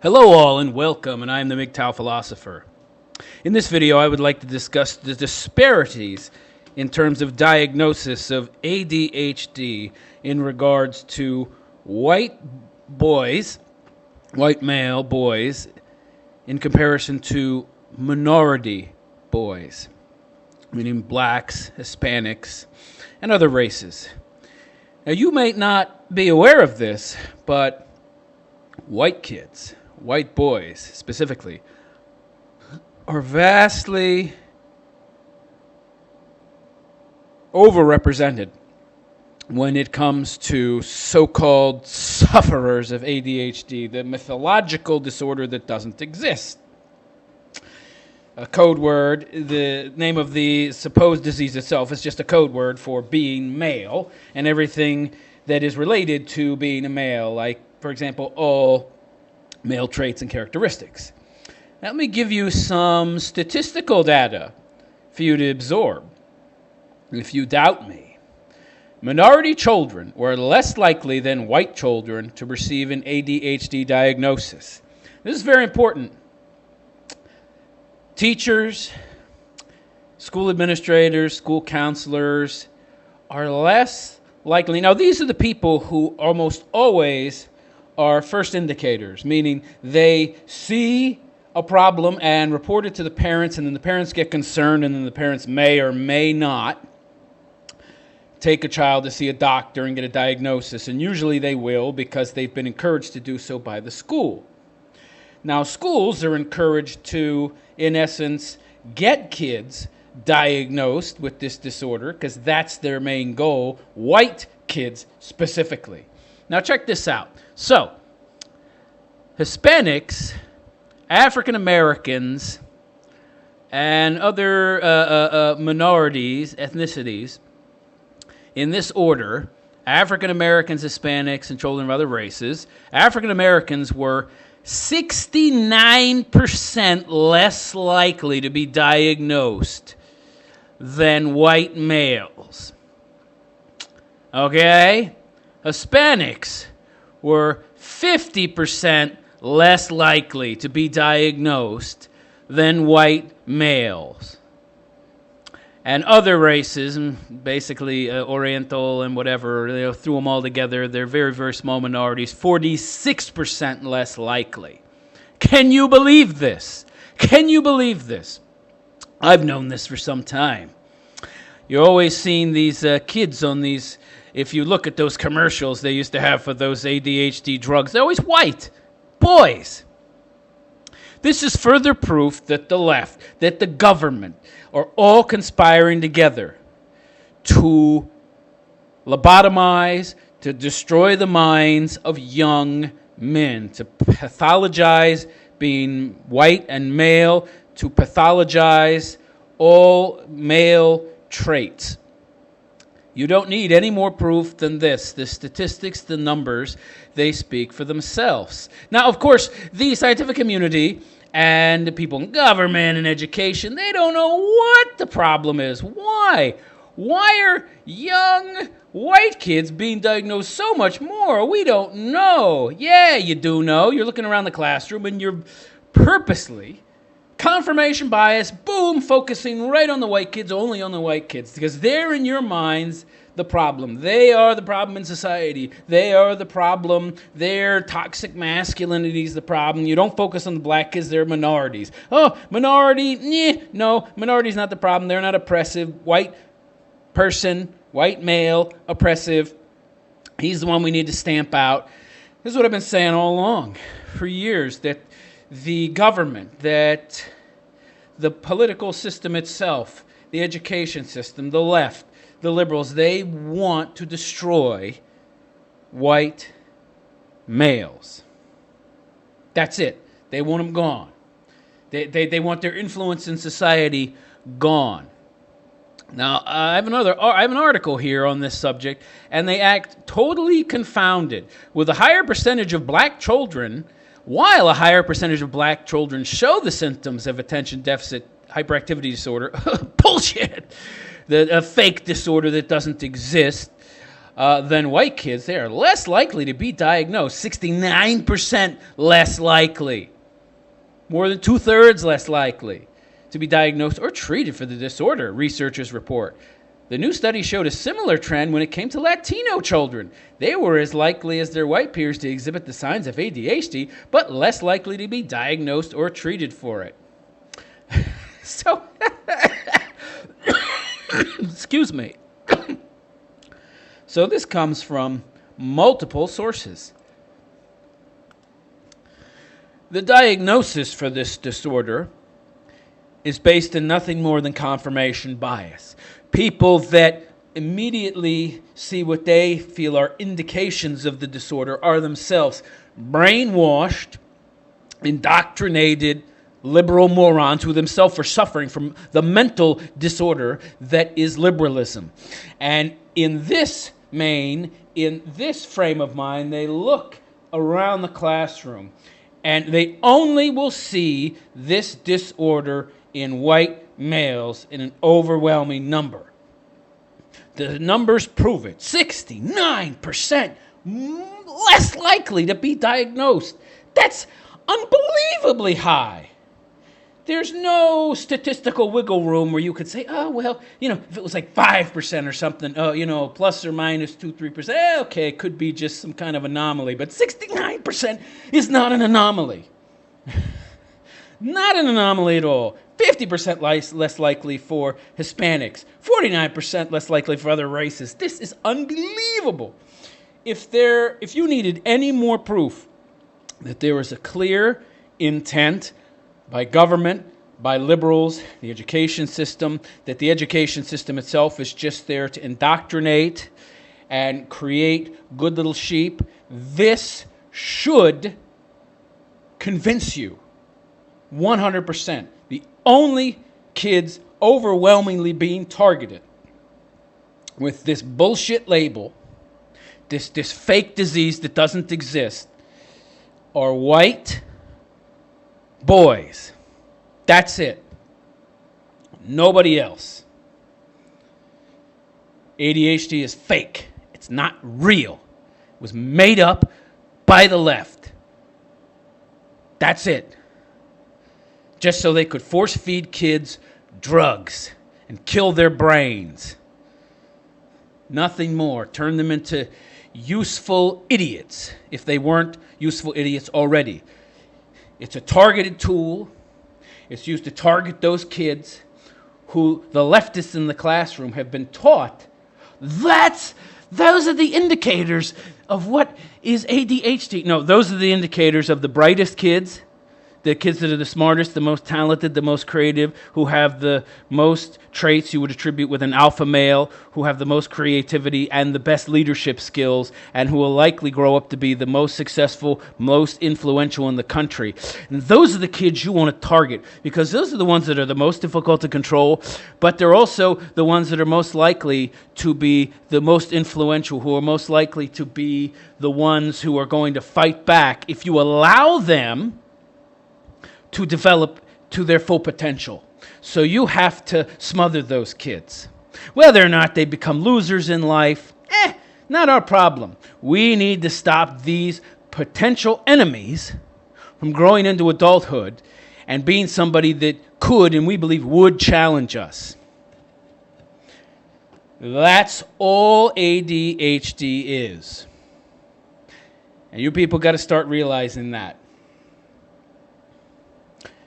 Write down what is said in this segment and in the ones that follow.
Hello all and welcome, and I am the Mgtow philosopher. In this video I would like to discuss the disparities in terms of diagnosis of ADHD in regards to white boys, white male boys, in comparison to minority boys, meaning blacks, Hispanics, and other races. Now you may not be aware of this, but white kids, white boys specifically, are vastly overrepresented when it comes to so-called sufferers of ADHD, the mythological disorder that doesn't exist. A code word, the name of the supposed disease itself is just a code word for being male and everything that is related to being a male, like, for example, all male traits and characteristics. Now, let me give you some statistical data for you to absorb. If you doubt me, minority children were less likely than white children to receive an ADHD diagnosis. This is very important. Teachers, school administrators, school counselors are less likely. Now, these are the people who almost always are first indicators, meaning they see a problem and report it to the parents, and then the parents get concerned, and then the parents may or may not take a child to see a doctor and get a diagnosis, and usually they will because they've been encouraged to do so by the school. Now, schools are encouraged to, in essence, get kids diagnosed with this disorder because that's their main goal, white kids specifically. Now, check this out. So, Hispanics, African Americans, and other minorities, ethnicities, in this order, African Americans, Hispanics, and children of other races, African Americans were 69% less likely to be diagnosed than white males. Okay? Hispanics were 50% less likely to be diagnosed than white males. And other races, basically Oriental and whatever, threw them all together, they're very, very small minorities, 46% less likely. Can you believe this? Can you believe this? I've known this for some time. You're always seeing these kids on these, if you look at those commercials they used to have for those ADHD drugs, they're always white boys. This is further proof that the left, that the government are all conspiring together to lobotomize, to destroy the minds of young men, to pathologize being white and male, to pathologize all male traits. You don't need any more proof than this. The statistics, the numbers, they speak for themselves. Now, of course, the scientific community and the people in government and education, they don't know what the problem is. Why? Why are young white kids being diagnosed so much more? We don't know. Yeah, you do know. You're looking around the classroom and you're purposely, confirmation bias, boom, focusing right on the white kids, only on the white kids, because they're in your minds the problem. They are the problem in society. They are the problem. Their toxic masculinity is the problem. You don't focus on the black kids, they're minorities. Oh, minority, no, minority's not the problem. They're not oppressive. White person, white male, oppressive. He's the one we need to stamp out. This is what I've been saying all along for years, that the government, that the political system itself, the education system, the left, the liberals, they want to destroy white males. That's it. They want them gone. They want their influence in society gone. Now, I have an article here on this subject, and they act totally confounded. With a higher percentage of black children, while a higher percentage of black children show the symptoms of attention deficit hyperactivity disorder, bullshit, a fake disorder that doesn't exist, than white kids, they are less likely to be diagnosed. 69% less likely. More than 2/3 less likely to be diagnosed or treated for the disorder, researchers report. The new study showed a similar trend when it came to Latino children. They were as likely as their white peers to exhibit the signs of ADHD, but less likely to be diagnosed or treated for it. So, excuse me. So this comes from multiple sources. The diagnosis for this disorder is based in nothing more than confirmation bias. People that immediately see what they feel are indications of the disorder are themselves brainwashed, indoctrinated, liberal morons who themselves are suffering from the mental disorder that is liberalism. And in this frame of mind, they look around the classroom and they only will see this disorder in white males in an overwhelming number. The numbers prove it. 69% less likely to be diagnosed. That's unbelievably high. There's no statistical wiggle room where you could say, oh, well, if it was like 5% or something, plus or minus 2-3%, okay, it could be just some kind of anomaly. But 69% is not an anomaly. Not an anomaly at all. 50% less likely for Hispanics. 49% less likely for other races. This is unbelievable. If you needed any more proof that there was a clear intent by government, by liberals, the education system, that the education system itself is just there to indoctrinate and create good little sheep, this should convince you 100%. The only kids overwhelmingly being targeted with this bullshit label, this fake disease that doesn't exist, are white boys. That's it. Nobody else. ADHD is fake. It's not real. It was made up by the left. That's it. Just so they could force feed kids drugs and kill their brains. Nothing more. Turn them into useful idiots if they weren't useful idiots already. It's a targeted tool. It's used to target those kids who the leftists in the classroom have been taught. Those are the indicators of what is ADHD. No, those are the indicators of the brightest kids, the kids that are the smartest, the most talented, the most creative, who have the most traits you would attribute with an alpha male, who have the most creativity and the best leadership skills, and who will likely grow up to be the most successful, most influential in the country. And those are the kids you want to target, because those are the ones that are the most difficult to control, but they're also the ones that are most likely to be the most influential, who are most likely to be the ones who are going to fight back if you allow them to develop to their full potential. So you have to smother those kids. Whether or not they become losers in life, not our problem. We need to stop these potential enemies from growing into adulthood and being somebody that could, and we believe would, challenge us. That's all ADHD is. And you people got to start realizing that.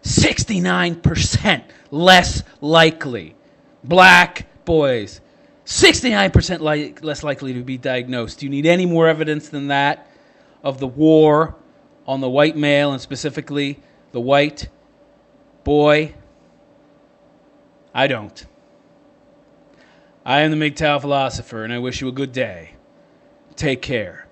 69% less likely. Black boys. 69% less likely to be diagnosed. Do you need any more evidence than that of the war on the white male and specifically the white boy? I don't. I am the Mgtow philosopher, and I wish you a good day. Take care.